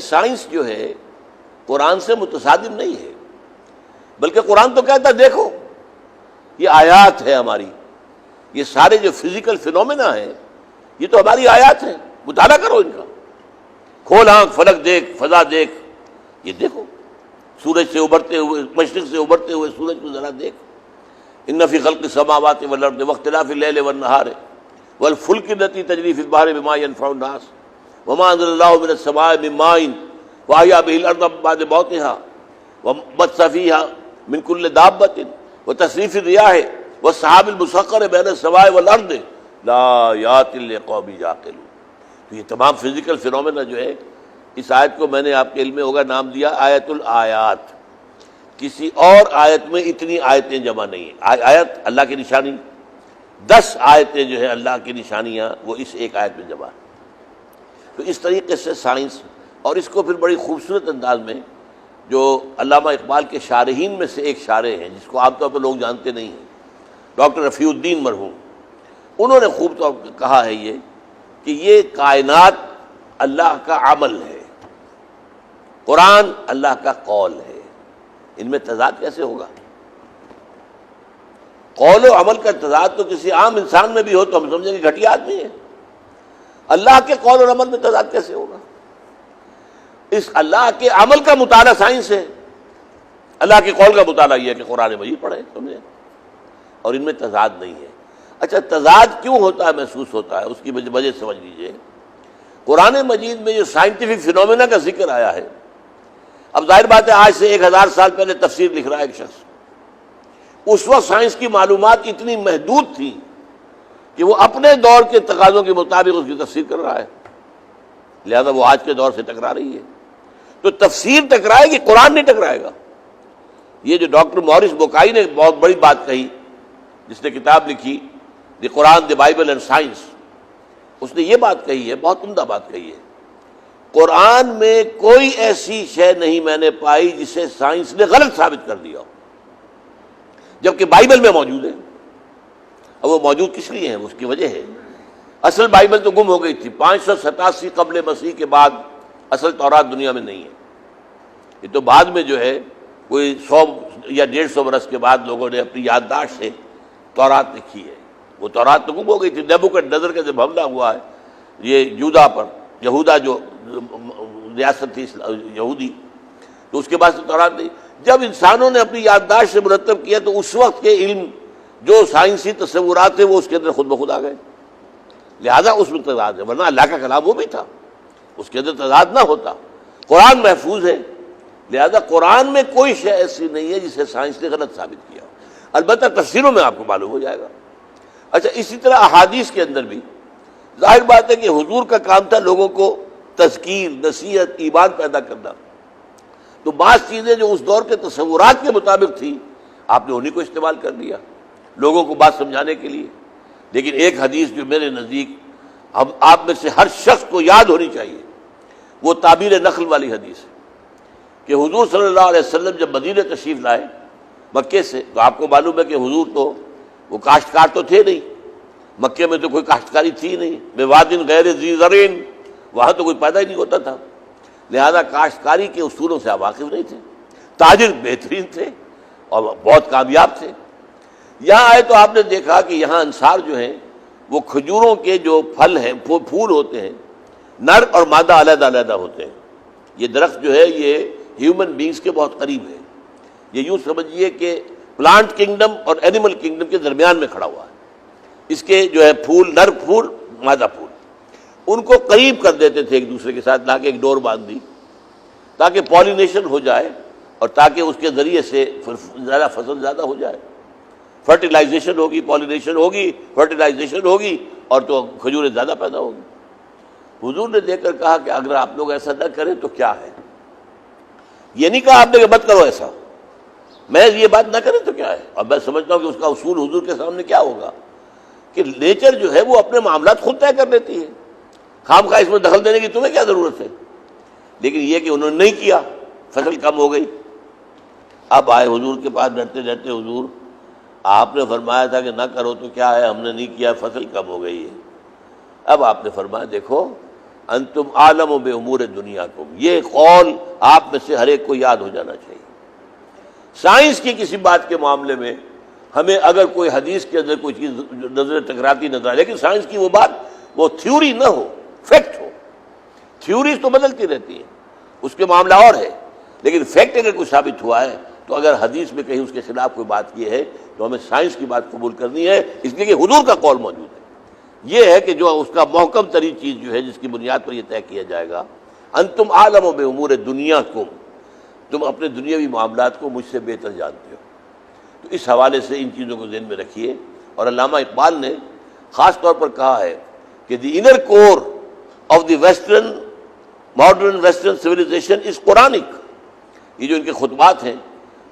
Science جو ہے قرآن سے متصادم نہیں ہے، بلکہ قرآن تو کہتا ہے دیکھو یہ آیات ہے ہماری، یہ سارے جو فزیکل فینومینا ہیں یہ تو ہماری آیات ہیں، مطالعہ کرو ان کا، کھول آنکھ، فلک دیکھ، فضا دیکھ، یہ دیکھو سورج سے ابھرتے ہوئے، مشرق سے ابھرتے ہوئے سورج کو ذرا دیکھ، ان فی خلق السماوات والارض واختلاف اللیل والنہار والفلک التی تجری فی البحر بما ینفع الناس وما انزل اللہ من السماء من ماء واحیا به الارض بعد موتها وبث فیها من کل دابۃ وتصریف الریاح والسحاب المسخر بین السماء والارض لآیات لقوم یعقلون۔ تو یہ تمام فزیکل فینومینا جو ہے، اس آیت کو میں نے آپ کے علم میں ہوگا نام دیا آیت الآیات۔ کسی اور آیت میں اتنی آیتیں جمع نہیں ہیں۔ آیت اللہ کی نشانی، 10 آیتیں جو ہے اللہ کی نشانیاں وہ اس ایک آیت میں جمع ہیں۔ تو اس طریقے سے سائنس، اور اس کو پھر بڑی خوبصورت انداز میں جو علامہ اقبال کے شارحین میں سے ایک شارح ہیں جس کو عام طور پر لوگ جانتے نہیں ہیں، ڈاکٹر رفیع الدین مرحوم، انہوں نے خوب طور پر کہا ہے یہ کہ یہ کائنات اللہ کا عمل ہے، قرآن اللہ کا قول ہے، ان میں تضاد کیسے ہوگا؟ قول و عمل کا تضاد تو کسی عام انسان میں بھی ہو تو ہم سمجھیں گے گھٹیا آدمی ہے، اللہ کے قول اور عمل میں تضاد کیسے ہوگا؟ اس اللہ کے عمل کا مطالعہ سائنس ہے، اللہ کے قول کا مطالعہ یہ ہے کہ قرآن مجید پڑھیں، سمجھیں، اور ان میں تضاد نہیں ہے۔ اچھا تضاد کیوں ہوتا ہے، محسوس ہوتا ہے، اس کی وجہ سمجھ لیجئے۔ قرآن مجید میں جو سائنٹیفک فینومینا کا ذکر آیا ہے، اب ظاہر بات ہے آج سے 1000 سال پہلے تفسیر لکھ رہا ہے ایک شخص، اس وقت سائنس کی معلومات اتنی محدود تھی کہ وہ اپنے دور کے تقاضوں کے مطابق اس کی تفسیر کر رہا ہے، لہذا وہ آج کے دور سے ٹکرا رہی ہے۔ تو تفسیر ٹکرائے گی، قرآن نہیں ٹکرائے گا۔ یہ جو ڈاکٹر مورس بوکائی نے بہت بڑی بات کہی، جس نے کتاب لکھی دی قرآن دی بائبل اینڈ سائنس، اس نے یہ بات کہی ہے، بہت عمدہ بات کہی ہے، قرآن میں کوئی ایسی شے نہیں میں نے پائی جسے سائنس نے غلط ثابت کر دیا ہو، جبکہ بائبل میں موجود ہے۔ اب وہ موجود کس لیے ہیں؟ اس کی وجہ ہے اصل بائبل تو گم ہو گئی تھی، 587 قبل مسیح کے بعد اصل تورات دنیا میں نہیں ہے، یہ تو بعد میں جو ہے کوئی 100 یا 150 برس کے بعد لوگوں نے اپنی یادداشت سے تورات لکھی ہے۔ وہ تورات تو گم ہو گئی تھی، نیبوکڈنیزر کا جب حملہ ہوا ہے یہ یہودا پر، یہودا جو ریاست تھی یہودی، تو اس کے بعد سے تورات نہیں۔ جب انسانوں نے اپنی یادداشت سے مرتب کیا تو اس وقت کے علم جو سائنسی تصورات تھے وہ اس کے اندر خود بخود آ گئے، لہذا اس میں تضاد ہے، ورنہ اللہ کا کلام وہ بھی تھا، اس کے اندر تضاد نہ ہوتا۔ قرآن محفوظ ہے، لہذا قرآن میں کوئی شے ایسی نہیں ہے جسے سائنس نے غلط ثابت کیا، البتہ تفسیروں میں آپ کو معلوم ہو جائے گا۔ اچھا اسی طرح احادیث کے اندر بھی ظاہر بات ہے کہ حضور کا کام تھا لوگوں کو تذکیر، نصیحت، ایمان پیدا کرنا، تو بعض چیزیں جو اس دور کے تصورات کے مطابق تھی آپ نے انہیں کو استعمال کر لیا لوگوں کو بات سمجھانے کے لیے۔ لیکن ایک حدیث جو میرے نزدیک ہم آپ میں سے ہر شخص کو یاد ہونی چاہیے، وہ تعبیر نخل والی حدیث ہے کہ حضور صلی اللہ علیہ وسلم جب مدینہ تشریف لائے مکے سے، تو آپ کو معلوم ہے کہ حضور تو وہ کاشتکار تو تھے نہیں، مکے میں تو کوئی کاشتکاری تھی نہیں، بوادٍ غیر ذی زرع، وہاں تو کوئی پیدا ہی نہیں ہوتا تھا، لہذا کاشتکاری کے اصولوں سے آپ واقف نہیں تھے، تاجر بہترین تھے اور بہت کامیاب تھے۔ یہاں آئے تو آپ نے دیکھا کہ یہاں انصار جو ہیں وہ کھجوروں کے جو پھل ہیں، پھول ہوتے ہیں، نر اور مادہ علیحدہ علیحدہ ہوتے ہیں۔ یہ درخت جو ہے یہ ہیومن بینگز کے بہت قریب ہے، یہ یوں سمجھیے کہ پلانٹ کنگڈم اور اینیمل کنگڈم کے درمیان میں کھڑا ہوا ہے۔ اس کے جو ہے پھول، نر پھول، مادہ پھول، ان کو قریب کر دیتے تھے ایک دوسرے کے ساتھ، لا کے ایک ڈور باندھ دی تاکہ پالینیشن ہو جائے اور تاکہ اس کے ذریعے سے زیادہ فصل زیادہ ہو جائے، فرٹیلائزیشن ہوگی، پالینیشن ہوگی، فرٹیلائزیشن ہوگی اور تو کھجوریں زیادہ پیدا ہوگی۔ حضور نے دیکھ کر کہا کہ اگر آپ لوگ ایسا نہ کریں تو کیا ہے؟ یہ نہیں کہا آپ نے کہ مت کرو ایسا، میں یہ بات نہ کریں تو کیا ہے؟ اور میں سمجھتا ہوں کہ اس کا اصول حضور کے سامنے کیا ہوگا کہ نیچر جو ہے وہ اپنے معاملات خود طے کر لیتی ہے، خام خواہ اس میں دخل دینے کی تمہیں کیا ضرورت ہے؟ لیکن یہ کہ انہوں نے نہیں کیا، فصل کم ہو گئی۔ اب آئے حضور کے پاس ڈرتے ڈرتے، حضور آپ نے فرمایا تھا کہ نہ کرو تو کیا ہے، ہم نے نہیں کیا، فصل کم ہو گئی ہے۔ اب آپ نے فرمایا دیکھو انتم عالم بامور دنیاکم، یہ قول آپ میں سے ہر ایک کو یاد ہو جانا چاہیے۔ سائنس کی کسی بات کے معاملے میں ہمیں اگر کوئی حدیث کے اندر کوئی چیز نظر ٹکراتی نظر آئے، لیکن سائنس کی وہ بات وہ تھیوری نہ ہو، فیکٹ ہو۔ تھیوریز تو بدلتی رہتی ہیں، اس کے معاملہ اور ہے، لیکن فیکٹ اگر کوئی ثابت ہوا ہے تو اگر حدیث میں کہیں اس کے خلاف کوئی بات کی ہے تو ہمیں سائنس کی بات قبول کرنی ہے، اس لیے کہ حضور کا قول موجود ہے۔ یہ ہے کہ جو اس کا محکم ترین چیز جو ہے جس کی بنیاد پر یہ طے کیا جائے گا، انتم عالم بامور دنیاکم، تم اپنے دنیاوی معاملات کو مجھ سے بہتر جانتے ہو۔ تو اس حوالے سے ان چیزوں کو ذہن میں رکھیے۔ اور علامہ اقبال نے خاص طور پر کہا ہے کہ the inner core of the western modern western civilization is Quranic. یہ جو ان کے خطبات ہیں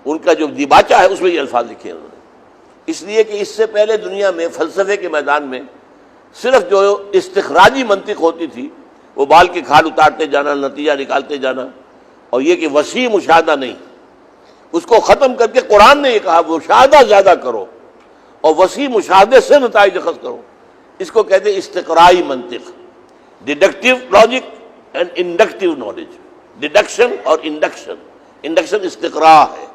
ان کا جو دیباچہ ہے اس میں یہ الفاظ لکھے ہیں انہوں نے، اس لیے کہ اس سے پہلے دنیا میں فلسفے کے میدان میں صرف جو استخراجی منطق ہوتی تھی، وہ بال کی کھال اتارتے جانا، نتیجہ نکالتے جانا، اور یہ کہ وسیع مشاہدہ نہیں، اس کو ختم کر کے قرآن نے یہ کہا مشاہدہ زیادہ کرو اور وسیع مشاہدے سے نتائج اخذ کرو۔ اس کو کہتے ہیں استقرائی منطق، deductive logic and inductive knowledge. Deduction اور انڈکشن، انڈکشن استقراء ہے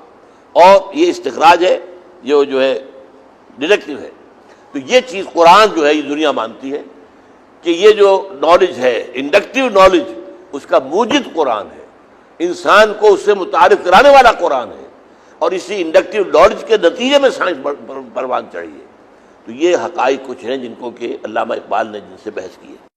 اور یہ استخراج ہے، یہ جو ہے ڈیڈکٹیو ہے۔ تو یہ چیز قرآن جو ہے یہ دنیا مانتی ہے کہ یہ جو نالج ہے انڈکٹیو نالج، اس کا موجد قرآن ہے، انسان کو اس سے متعارف کرانے والا قرآن ہے، اور اسی انڈکٹیو نالج کے نتیجے میں سائنس پروان چڑھی ہے۔ تو یہ حقائق کچھ ہیں جن کو کہ علامہ اقبال نے جن سے بحث کی ہے۔